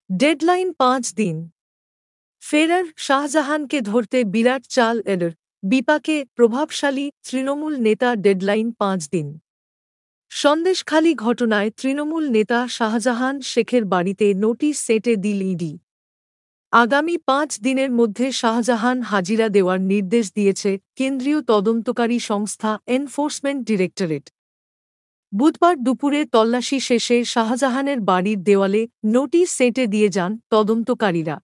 Deadline ৫ দিন। ফেরার শাহজাহানকে ধরতে বিরাট চাল এর বিপাকে প্রভাবশালী তৃণমূল নেতা ডেডলাইন ৫ দিন। সন্দেশখালী ঘটনায় তৃণমূল নেতা শাহজাহান শেখের বাড়িতে নোটিশ সেটে দিল ইডি। আগামী ৫ দিনের মধ্যে শাহজাহান হাজিরা দেওয়ার নির্দেশ দিয়েছে কেন্দ্রীয় তদন্তকারী সংস্থা এনফোর্সমেন্ট ডিরেক্টরেট। বুধবার দুপুরে তল্লাশি শেষে শাহজাহানের বাড়ির দেওয়ালে নোটিশ সেটে দিয়ে যান তদন্তকারীরা।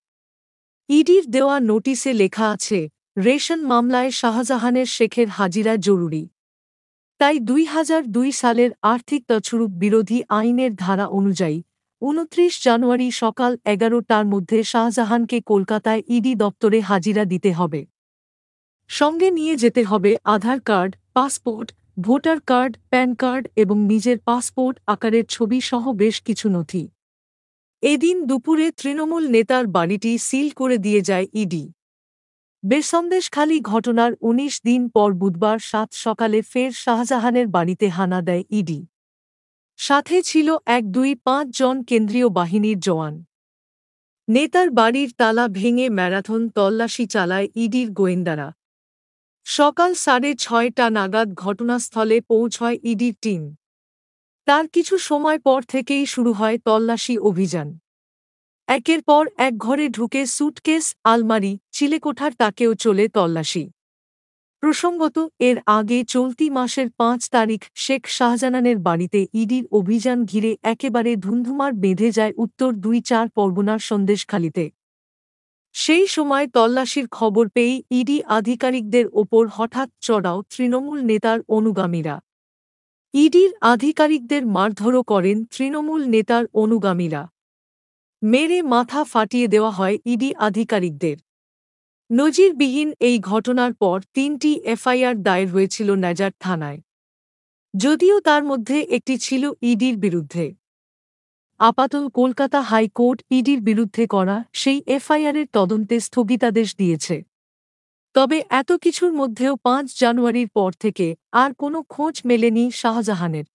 ইডির দেওয়া নোটিশে লেখা আছে, রেশন মামলায় শাহজাহানের শেখের হাজিরা জরুরি। তাই ২০০২ সালের আর্থিক তছরূপ বিরোধী আইনের ধারা অনুযায়ী ২৯ জানুয়ারি সকাল ১১টার মধ্যে শাহজাহানকে কলকাতায় ইডি দপ্তরে হাজিরা দিতে হবে। সঙ্গে নিয়ে যেতে হবে Aadhaar card, passport, voter card, PAN card এবং নিজের পাসপোর্ট আকারের ছবি সহ বেশ কিছু নথি। এদিন দুপুরে তৃণমূল নেতার বাড়িটি সিল করে দিয়ে যায় ইডি। বেসন্দেশখালী ঘটনার ১৯ দিন পর বুধবার ৭ সকালে ফের শাহজাহানের বাড়িতে হানা দেয় ইডি। সাথে ছিল ১-২-৫ জন কেন্দ্রীয় বাহিনীর জওয়ান। নেতার বাড়ির তালা ভেঙে ম্যারাথন তল্লাশি চালায় ইডির গোয়েন্দারা। সকাল ৬:৩০ নাগাদ ঘটনাস্থলে পৌঁছয় ইডির টিম। তার কিছু সময় পর থেকেই শুরু হয় তল্লাশি অভিযান। একের পর এক ঘরে ঢুকে স্যুটকেস, আলমারি, চিলেকোঠার তাকেও চলে তল্লাশি। প্রসঙ্গত, এর আগে চলতি মাসের ৫ তারিখ শেখ শাহজাহানের বাড়িতে ইডির অভিযান ঘিরে একেবারে ধুন্ধুমার বেঁধে যায় উত্তর ২-৪ পরগনার সন্দেশখালীতে। সেই সময় তল্লাশির খবর পেয়েই ইডি আধিকারিকদের ওপর হঠাৎ চড়াও তৃণমূল নেতার অনুগামীরা। ইডির আধিকারিকদের মারধরও করেন তৃণমূল নেতার অনুগামীরা। মেরে মাথা ফাটিয়ে দেওয়া হয় ইডি আধিকারিকদের। নজিরবিহীন এই ঘটনার পর ৩টি এফআইআর দায়ের হয়েছিল নেজার থানায়। যদিও তার মধ্যে একটি ছিল ইডির বিরুদ্ধে। আপাতত কলকাতা হাইকোর্ট ইডির বিরুদ্ধে করা সেই এফআইআরের তদন্তে স্থগিতাদেশ দিয়েছে। তবে এত কিছুর মধ্যেও ৫ জানুয়ারির পর থেকে আর কোনো খোঁজ মেলেনি শাহজাহানের।